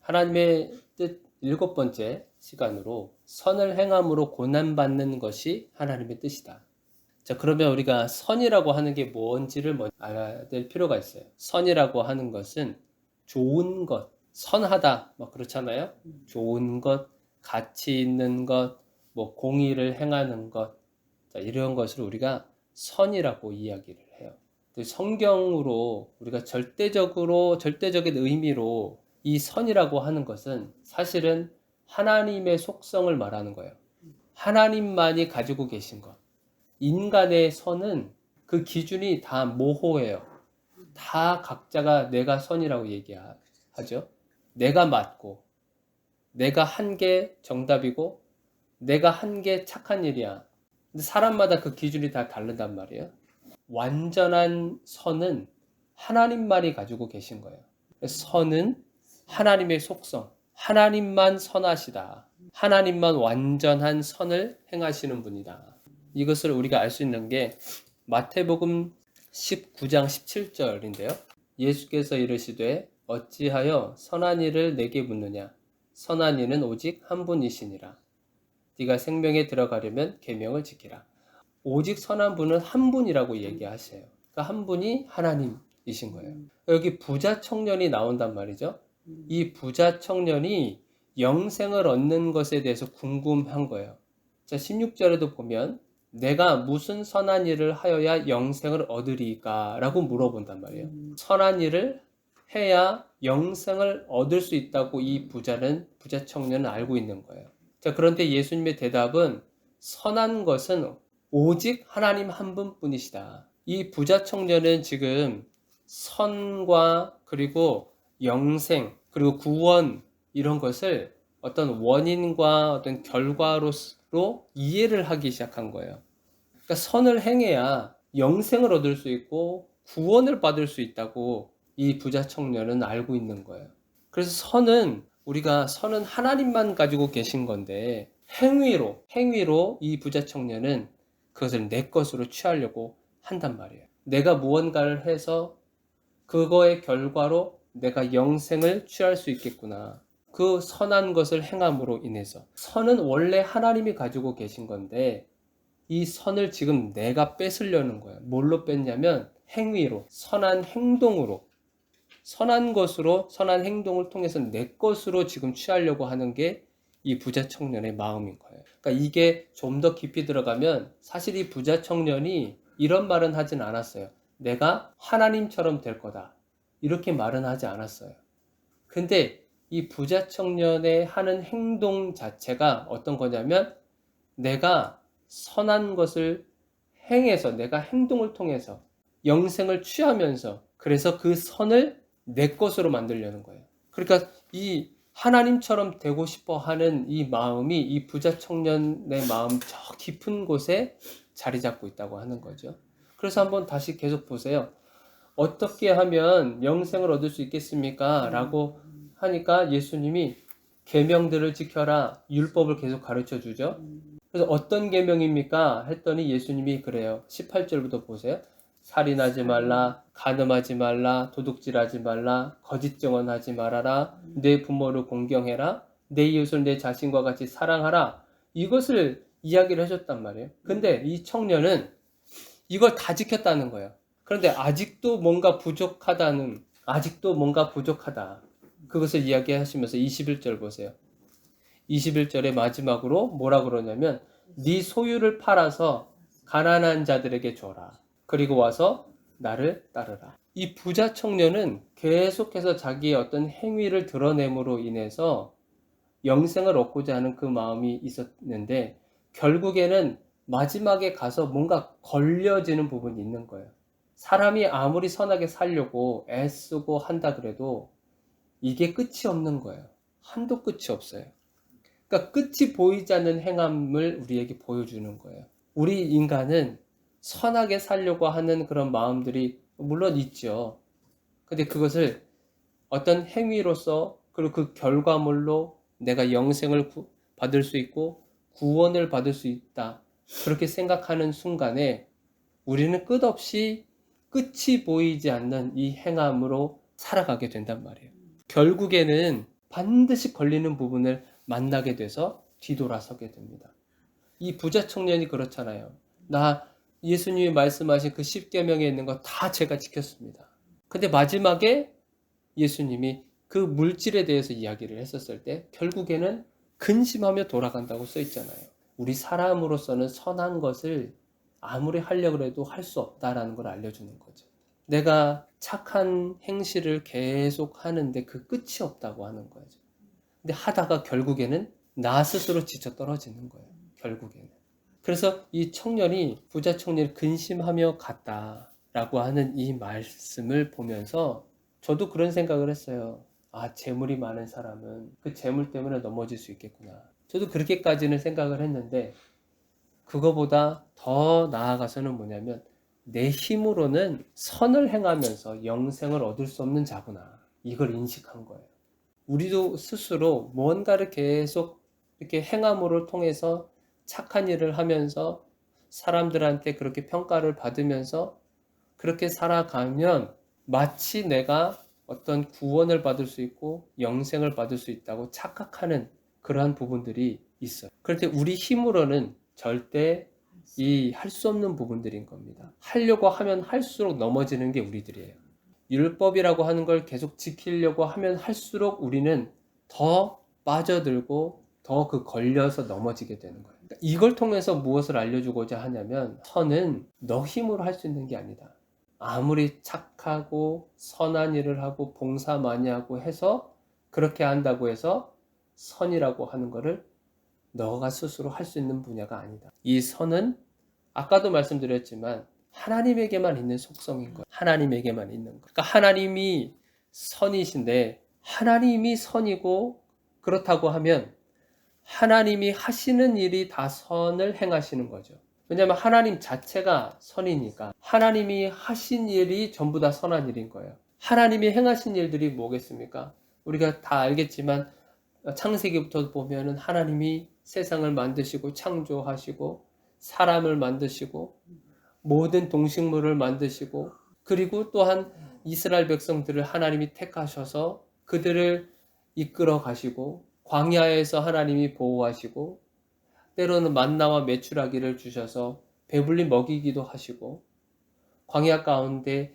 하나님의 뜻 일곱 번째 시간으로 선을 행함으로 고난받는 것이 하나님의 뜻이다. 자, 그러면 우리가 선이라고 하는 게 뭔지를 먼저 알아야 될 필요가 있어요. 선이라고 하는 것은 좋은 것, 선하다, 뭐 그렇잖아요. 좋은 것, 가치 있는 것, 뭐 공의를 행하는 것, 자, 이런 것을 우리가 선이라고 이야기를 해요. 성경으로 우리가 절대적인 의미로 이 선이라고 하는 것은 사실은 하나님의 속성을 말하는 거예요. 하나님만이 가지고 계신 것. 인간의 선은 그 기준이 다 모호해요. 다 각자가 내가 선이라고 얘기하죠. 내가 맞고, 내가 한 게 정답이고, 내가 한 게 착한 일이야. 근데 사람마다 그 기준이 다 다르단 말이에요. 완전한 선은 하나님만이 가지고 계신 거예요. 선은 하나님의 속성, 하나님만 선하시다. 하나님만 완전한 선을 행하시는 분이다. 이것을 우리가 알 수 있는 게 마태복음 19장 17절인데요. 예수께서 이르시되 어찌하여 선한 일을 내게 묻느냐. 선한 이는 오직 한 분이시니라. 네가 생명에 들어가려면 계명을 지키라. 오직 선한 분은 한 분이라고 얘기하셔요. 그러니까 한 분이 하나님이신 거예요. 여기 부자 청년이 나온단 말이죠. 이 부자 청년이 영생을 얻는 것에 대해서 궁금한 거예요. 자, 16절에도 보면 내가 무슨 선한 일을 하여야 영생을 얻으리까? 라고 물어본단 말이에요. 선한 일을 해야 영생을 얻을 수 있다고 이 부자 청년은 알고 있는 거예요. 자, 그런데 예수님의 대답은 선한 것은 오직 하나님 한 분뿐이시다. 이 부자 청년은 지금 선과 그리고 영생 그리고 구원 이런 것을 어떤 원인과 어떤 결과로 이해를 하기 시작한 거예요. 그러니까 선을 행해야 영생을 얻을 수 있고 구원을 받을 수 있다고 이 부자 청년은 알고 있는 거예요. 그래서 선은 하나님만 가지고 계신 건데 행위로 이 부자 청년은 그것을 내 것으로 취하려고 한단 말이에요. 내가 무언가를 해서 그거의 결과로 내가 영생을 취할 수 있겠구나. 그 선한 것을 행함으로 인해서. 선은 원래 하나님이 가지고 계신 건데 이 선을 지금 내가 뺏으려는 거예요. 뭘로 뺐냐면 행위로, 선한 행동으로, 선한 것으로, 선한 행동을 통해서 내 것으로 지금 취하려고 하는 게 이 부자 청년의 마음인 거예요. 그러니까 이게 좀 더 깊이 들어가면 사실 이 부자 청년이 이런 말은 하진 않았어요. 내가 하나님처럼 될 거다. 이렇게 말은 하지 않았어요. 근데 이 부자 청년의 하는 행동 자체가 어떤 거냐면 내가 선한 것을 행해서 내가 행동을 통해서 영생을 취하면서 그래서 그 선을 내 것으로 만들려는 거예요. 그러니까 이 하나님처럼 되고 싶어 하는 이 마음이 이 부자 청년의 마음 저 깊은 곳에 자리 잡고 있다고 하는 거죠. 그래서 한번 다시 계속 보세요. 어떻게 하면 영생을 얻을 수 있겠습니까? 라고 하니까 예수님이 계명들을 지켜라 율법을 계속 가르쳐 주죠. 그래서 어떤 계명입니까? 했더니 예수님이 그래요. 18절부터 보세요. 살인하지 말라, 간음하지 말라, 도둑질하지 말라, 거짓 증언하지 말아라, 내 부모를 공경해라, 내 이웃을 내 자신과 같이 사랑하라. 이것을 이야기를 해줬단 말이에요. 근데 이 청년은 이걸 다 지켰다는 거예요. 그런데 아직도 뭔가 부족하다. 그것을 이야기하시면서 21절 보세요. 21절의 마지막으로 뭐라 그러냐면 네 소유를 팔아서 가난한 자들에게 줘라. 그리고 와서 나를 따르라. 이 부자 청년은 계속해서 자기의 어떤 행위를 드러냄으로 인해서 영생을 얻고자 하는 그 마음이 있었는데 결국에는 마지막에 가서 뭔가 걸려지는 부분이 있는 거예요. 사람이 아무리 선하게 살려고 애쓰고 한다 그래도 이게 끝이 없는 거예요. 한도 끝이 없어요. 그러니까 끝이 보이지 않는 행함을 우리에게 보여주는 거예요. 우리 인간은 선하게 살려고 하는 그런 마음들이 물론 있죠. 근데 그것을 어떤 행위로서 그리고 그 결과물로 내가 영생을 받을 수 있고 구원을 받을 수 있다. 그렇게 생각하는 순간에 우리는 끝없이 끝이 보이지 않는 이 행함으로 살아가게 된단 말이에요. 결국에는 반드시 걸리는 부분을 만나게 돼서 뒤돌아서게 됩니다. 이 부자 청년이 그렇잖아요. 나 예수님이 말씀하신 그 10계명에 있는 거 다 제가 지켰습니다. 근데 마지막에 예수님이 그 물질에 대해서 이야기를 했었을 때 결국에는 근심하며 돌아간다고 써 있잖아요. 우리 사람으로서는 선한 것을 아무리 하려고 해도 할 수 없다라는 걸 알려주는 거죠. 내가 착한 행실을 계속 하는데 그 끝이 없다고 하는 거죠. 근데 하다가 결국에는 나 스스로 지쳐 떨어지는 거예요. 결국에는. 그래서 이 청년이 부자 청년이 근심하며 갔다라고 하는 이 말씀을 보면서 저도 그런 생각을 했어요. 아, 재물이 많은 사람은 그 재물 때문에 넘어질 수 있겠구나. 저도 그렇게까지는 생각을 했는데 그거보다 더 나아가서는 뭐냐면 내 힘으로는 선을 행하면서 영생을 얻을 수 없는 자구나. 이걸 인식한 거예요. 우리도 스스로 뭔가를 계속 이렇게 행함으로 통해서 착한 일을 하면서 사람들한테 그렇게 평가를 받으면서 그렇게 살아가면 마치 내가 어떤 구원을 받을 수 있고 영생을 받을 수 있다고 착각하는 그러한 부분들이 있어요. 그런데 우리 힘으로는 절대 할 수 없는 부분들인 겁니다. 하려고 하면 할수록 넘어지는 게 우리들이에요. 율법이라고 하는 걸 계속 지키려고 하면 할수록 우리는 더 빠져들고 더 걸려서 넘어지게 되는 거예요. 그러니까 이걸 통해서 무엇을 알려주고자 하냐면 선은 너 힘으로 할 수 있는 게 아니다. 아무리 착하고 선한 일을 하고 봉사 많이 하고 해서 그렇게 한다고 해서 선이라고 하는 거를 너가 스스로 할 수 있는 분야가 아니다. 이 선은 아까도 말씀드렸지만 하나님에게만 있는 속성인 거예요. 하나님에게만 있는 거. 그러니까 하나님이 선이신데 하나님이 선이고 그렇다고 하면 하나님이 하시는 일이 다 선을 행하시는 거죠. 왜냐하면 하나님 자체가 선이니까 하나님이 하신 일이 전부 다 선한 일인 거예요. 하나님이 행하신 일들이 뭐겠습니까? 우리가 다 알겠지만 창세기부터 보면은 하나님이 세상을 만드시고 창조하시고 사람을 만드시고 모든 동식물을 만드시고 그리고 또한 이스라엘 백성들을 하나님이 택하셔서 그들을 이끌어 가시고 광야에서 하나님이 보호하시고 때로는 만나와 메추라기를 주셔서 배불리 먹이기도 하시고 광야 가운데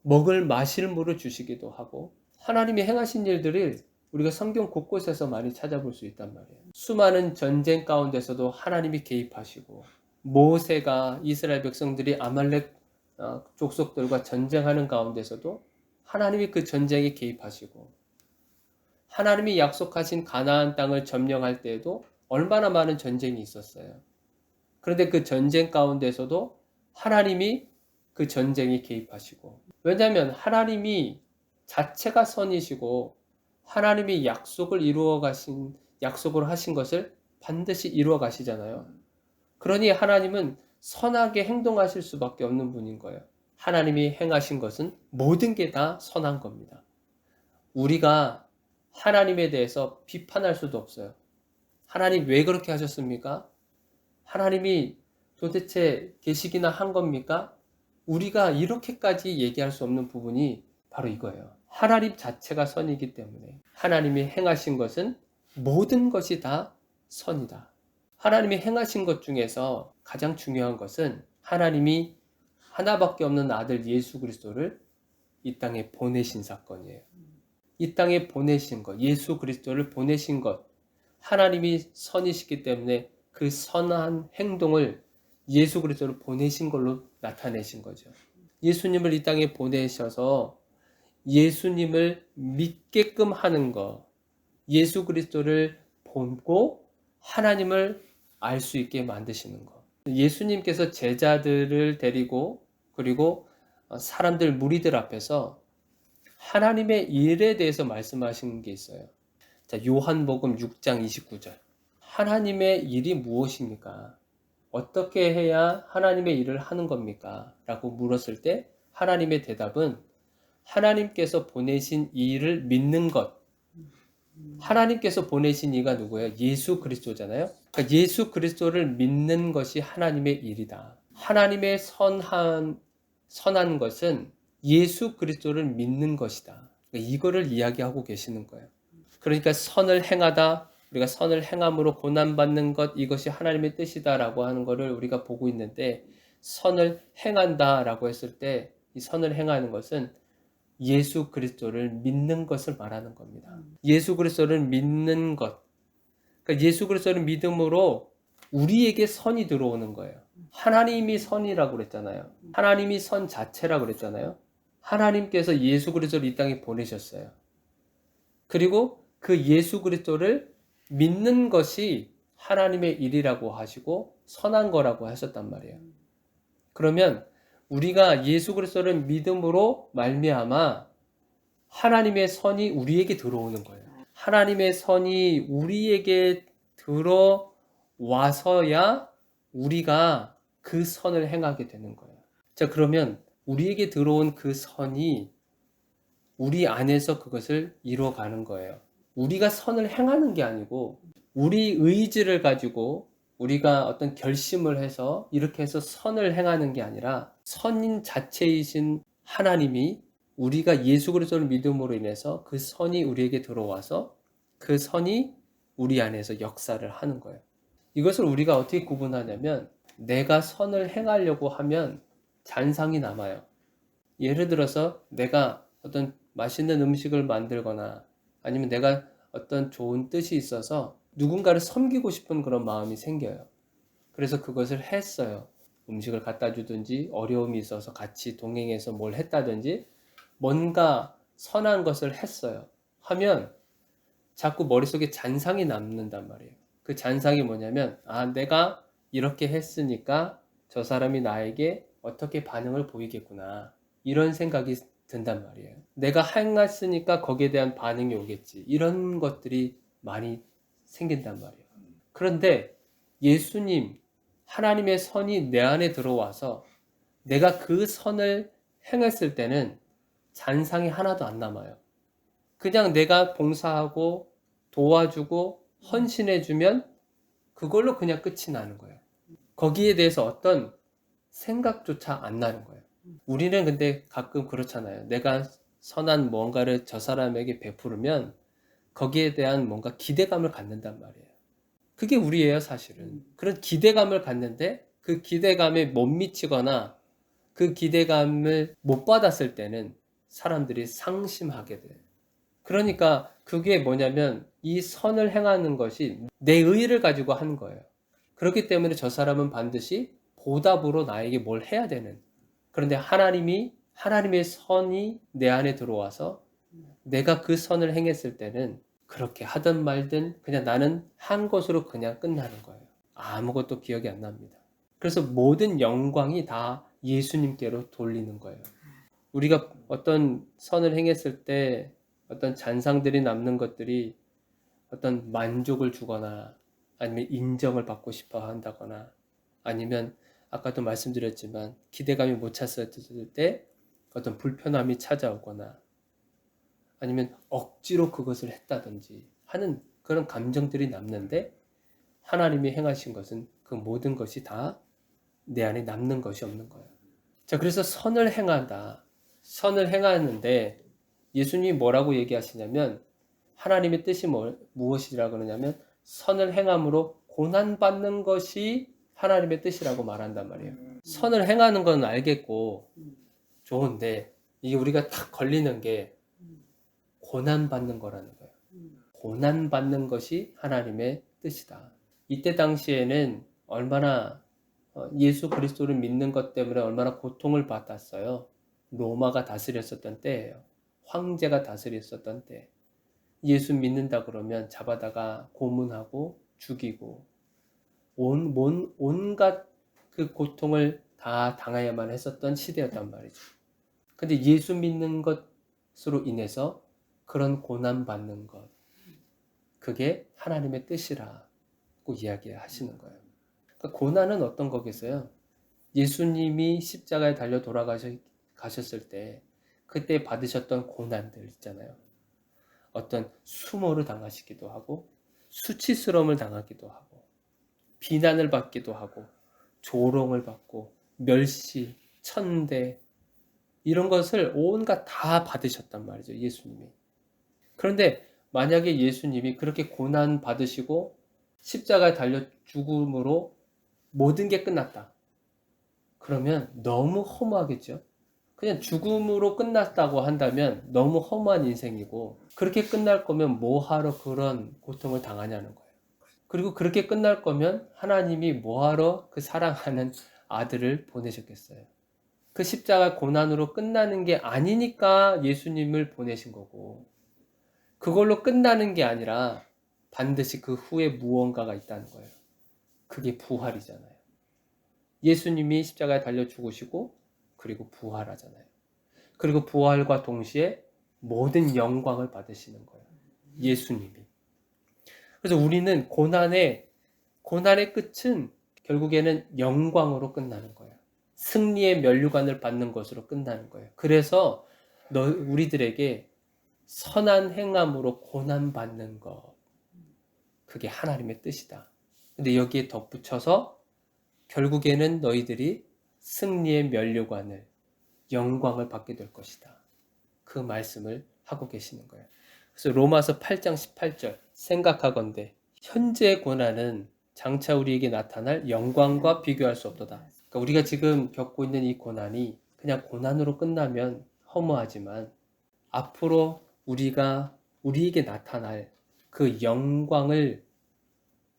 먹을 마실 물을 주시기도 하고 하나님이 행하신 일들을 우리가 성경 곳곳에서 많이 찾아볼 수 있단 말이에요. 수많은 전쟁 가운데서도 하나님이 개입하시고 모세가 이스라엘 백성들이 아말렉 족속들과 전쟁하는 가운데서도 하나님이 그 전쟁에 개입하시고 하나님이 약속하신 가나안 땅을 점령할 때에도 얼마나 많은 전쟁이 있었어요. 그런데 그 전쟁 가운데서도 하나님이 그 전쟁에 개입하시고 왜냐하면 하나님이 자체가 선이시고 하나님이 약속을 하신 것을 반드시 이루어 가시잖아요. 그러니 하나님은 선하게 행동하실 수밖에 없는 분인 거예요. 하나님이 행하신 것은 모든 게 다 선한 겁니다. 우리가 하나님에 대해서 비판할 수도 없어요. 하나님 왜 그렇게 하셨습니까? 하나님이 도대체 계시기나 한 겁니까? 우리가 이렇게까지 얘기할 수 없는 부분이 바로 이거예요. 하나님 자체가 선이기 때문에 하나님이 행하신 것은 모든 것이 다 선이다. 하나님이 행하신 것 중에서 가장 중요한 것은 하나님이 하나밖에 없는 아들 예수 그리스도를 이 땅에 보내신 사건이에요. 이 땅에 보내신 것, 예수 그리스도를 보내신 것, 하나님이 선이시기 때문에 그 선한 행동을 예수 그리스도를 보내신 걸로 나타내신 거죠. 예수님을 이 땅에 보내셔서 예수님을 믿게끔 하는 것, 예수 그리스도를 보고 하나님을 알 수 있게 만드시는 것. 예수님께서 제자들을 데리고 그리고 사람들 무리들 앞에서 하나님의 일에 대해서 말씀하시는 게 있어요. 자, 요한복음 6장 29절. 하나님의 일이 무엇입니까? 어떻게 해야 하나님의 일을 하는 겁니까? 라고 물었을 때 하나님의 대답은 하나님께서 보내신 이 일을 믿는 것. 하나님께서 보내신 이가 누구예요? 예수 그리스도잖아요. 그러니까 예수 그리스도를 믿는 것이 하나님의 일이다. 하나님의 선한 것은 예수 그리스도를 믿는 것이다. 그러니까 이거를 이야기하고 계시는 거예요. 그러니까 선을 행하다, 우리가 선을 행함으로 고난받는 것, 이것이 하나님의 뜻이다라고 하는 것을 우리가 보고 있는데, 선을 행한다라고 했을 때 이 선을 행하는 것은 예수 그리스도를 믿는 것을 말하는 겁니다. 예수 그리스도를 믿는 것. 그러니까 예수 그리스도를 믿음으로 우리에게 선이 들어오는 거예요. 하나님이 선이라고 그랬잖아요. 하나님이 선 자체라고 그랬잖아요. 하나님께서 예수 그리스도를 이 땅에 보내셨어요. 그리고 그 예수 그리스도를 믿는 것이 하나님의 일이라고 하시고 선한 거라고 하셨단 말이에요. 그러면 우리가 예수 그리스도를 믿음으로 말미암아 하나님의 선이 우리에게 들어오는 거예요. 하나님의 선이 우리에게 들어와서야 우리가 그 선을 행하게 되는 거예요. 자, 그러면 우리에게 들어온 그 선이 우리 안에서 그것을 이루어가는 거예요. 우리가 선을 행하는 게 아니고 우리 의지를 가지고 우리가 어떤 결심을 해서 이렇게 해서 선을 행하는 게 아니라 선인 자체이신 하나님이 우리가 예수 그리스도를 믿음으로 인해서 그 선이 우리에게 들어와서 그 선이 우리 안에서 역사를 하는 거예요. 이것을 우리가 어떻게 구분하냐면 내가 선을 행하려고 하면 잔상이 남아요. 예를 들어서 내가 어떤 맛있는 음식을 만들거나 아니면 내가 어떤 좋은 뜻이 있어서 누군가를 섬기고 싶은 그런 마음이 생겨요. 그래서 그것을 했어요. 음식을 갖다 주든지 어려움이 있어서 같이 동행해서 뭘 했다든지 뭔가 선한 것을 했어요. 하면 자꾸 머릿속에 잔상이 남는단 말이에요. 그 잔상이 뭐냐면 내가 이렇게 했으니까 저 사람이 나에게 어떻게 반응을 보이겠구나. 이런 생각이 든단 말이에요. 내가 행했으니까 거기에 대한 반응이 오겠지. 이런 것들이 많이 생긴단 말이에요. 그런데 예수님, 하나님의 선이 내 안에 들어와서 내가 그 선을 행했을 때는 잔상이 하나도 안 남아요. 그냥 내가 봉사하고 도와주고 헌신해주면 그걸로 그냥 끝이 나는 거예요. 거기에 대해서 어떤 생각조차 안 나는 거예요. 우리는 근데 가끔 그렇잖아요. 내가 선한 뭔가를 저 사람에게 베푸르면 거기에 대한 뭔가 기대감을 갖는단 말이에요. 그게 우리예요, 사실은. 그런 기대감을 갖는데 그 기대감에 못 미치거나 그 기대감을 못 받았을 때는 사람들이 상심하게 돼요. 그러니까 그게 뭐냐면 이 선을 행하는 것이 내 의의를 가지고 하는 거예요. 그렇기 때문에 저 사람은 반드시 보답으로 나에게 뭘 해야 되는. 그런데 하나님의 선이 내 안에 들어와서 내가 그 선을 행했을 때는 그렇게 하든 말든 그냥 나는 한 것으로 그냥 끝나는 거예요. 아무것도 기억이 안 납니다. 그래서 모든 영광이 다 예수님께로 돌리는 거예요. 우리가 어떤 선을 행했을 때 어떤 잔상들이 남는 것들이 어떤 만족을 주거나 아니면 인정을 받고 싶어 한다거나 아니면 아까도 말씀드렸지만 기대감이 못 찼을 때 어떤 불편함이 찾아오거나 아니면 억지로 그것을 했다든지 하는 그런 감정들이 남는데 하나님이 행하신 것은 그 모든 것이 다 내 안에 남는 것이 없는 거예요. 자, 그래서 선을 행한다. 선을 행하는데 예수님이 뭐라고 얘기하시냐면 하나님의 뜻이 무엇이라고 그러냐면 선을 행함으로 고난받는 것이 하나님의 뜻이라고 말한단 말이에요. 선을 행하는 건 알겠고 좋은데 이게 우리가 딱 걸리는 게 고난받는 거라는 거예요. 고난받는 것이 하나님의 뜻이다. 이때 당시에는 얼마나 예수 그리스도를 믿는 것 때문에 얼마나 고통을 받았어요. 로마가 다스렸었던 때예요. 황제가 다스렸었던 때. 예수 믿는다 그러면 잡아다가 고문하고 죽이고 온갖 그 고통을 다 당해야만 했었던 시대였단 말이죠. 근데 예수 믿는 것으로 인해서 그런 고난받는 것, 그게 하나님의 뜻이라고 이야기하시는 거예요. 그러니까 고난은 어떤 거겠어요? 예수님이 십자가에 달려 돌아가셨을 때 그때 받으셨던 고난들 있잖아요. 어떤 수모를 당하시기도 하고 수치스러움을 당하기도 하고 비난을 받기도 하고 조롱을 받고 멸시, 천대 이런 것을 온갖 다 받으셨단 말이죠. 예수님이. 그런데 만약에 예수님이 그렇게 고난 받으시고 십자가에 달려 죽음으로 모든 게 끝났다. 그러면 너무 허무하겠죠. 그냥 죽음으로 끝났다고 한다면 너무 허무한 인생이고, 그렇게 끝날 거면 뭐하러 그런 고통을 당하냐는 거예요. 그리고 그렇게 끝날 거면 하나님이 뭐하러 그 사랑하는 아들을 보내셨겠어요. 그 십자가 고난으로 끝나는 게 아니니까 예수님을 보내신 거고, 그걸로 끝나는 게 아니라 반드시 그 후에 무언가가 있다는 거예요. 그게 부활이잖아요. 예수님이 십자가에 달려 죽으시고 그리고 부활하잖아요. 그리고 부활과 동시에 모든 영광을 받으시는 거예요. 예수님이. 그래서 우리는 고난의 끝은 결국에는 영광으로 끝나는 거예요. 승리의 면류관을 받는 것으로 끝나는 거예요. 그래서 우리들에게 선한 행함으로 고난받는 것, 그게 하나님의 뜻이다. 근데 여기에 덧붙여서 결국에는 너희들이 승리의 면류관을, 영광을 받게 될 것이다. 그 말씀을 하고 계시는 거예요. 그래서 로마서 8장 18절, 생각하건대 현재의 고난은 장차 우리에게 나타날 영광과 비교할 수 없도다. 그러니까 우리가 지금 겪고 있는 이 고난이 그냥 고난으로 끝나면 허무하지만 앞으로 우리에게 나타날 그 영광을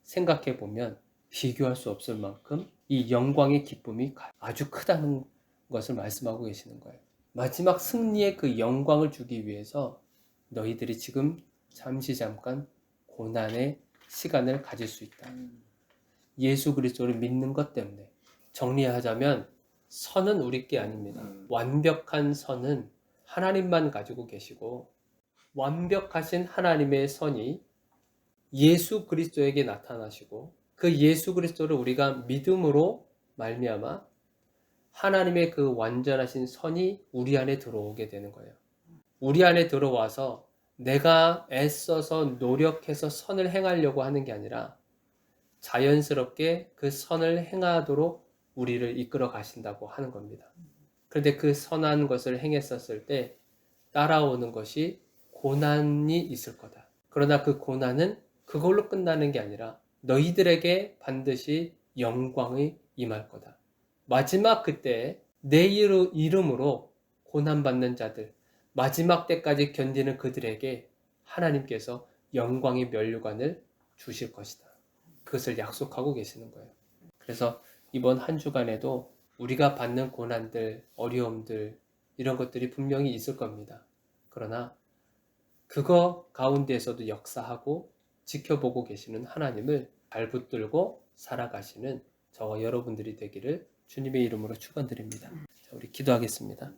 생각해 보면 비교할 수 없을 만큼 이 영광의 기쁨이 아주 크다는 것을 말씀하고 계시는 거예요. 마지막 승리의 그 영광을 주기 위해서 너희들이 지금 잠깐 고난의 시간을 가질 수 있다. 예수 그리스도를 믿는 것 때문에. 정리하자면 선은 우리 게 아닙니다. 완벽한 선은 하나님만 가지고 계시고, 완벽하신 하나님의 선이 예수 그리스도에게 나타나시고, 그 예수 그리스도를 우리가 믿음으로 말미암아 하나님의 그 완전하신 선이 우리 안에 들어오게 되는 거예요. 우리 안에 들어와서 내가 애써서 노력해서 선을 행하려고 하는 게 아니라 자연스럽게 그 선을 행하도록 우리를 이끌어 가신다고 하는 겁니다. 그런데 그 선한 것을 행했었을 때 따라오는 것이 고난이 있을 거다. 그러나 그 고난은 그걸로 끝나는 게 아니라 너희들에게 반드시 영광이 임할 거다. 마지막 그때 내 이름으로 고난받는 자들, 마지막 때까지 견디는 그들에게 하나님께서 영광의 면류관을 주실 것이다. 그것을 약속하고 계시는 거예요. 그래서 이번 한 주간에도 우리가 받는 고난들, 어려움들, 이런 것들이 분명히 있을 겁니다. 그러나 그거 가운데에서도 역사하고 지켜보고 계시는 하나님을 잘 붙들고 살아가시는 저와 여러분들이 되기를 주님의 이름으로 축원드립니다. 자, 우리 기도하겠습니다.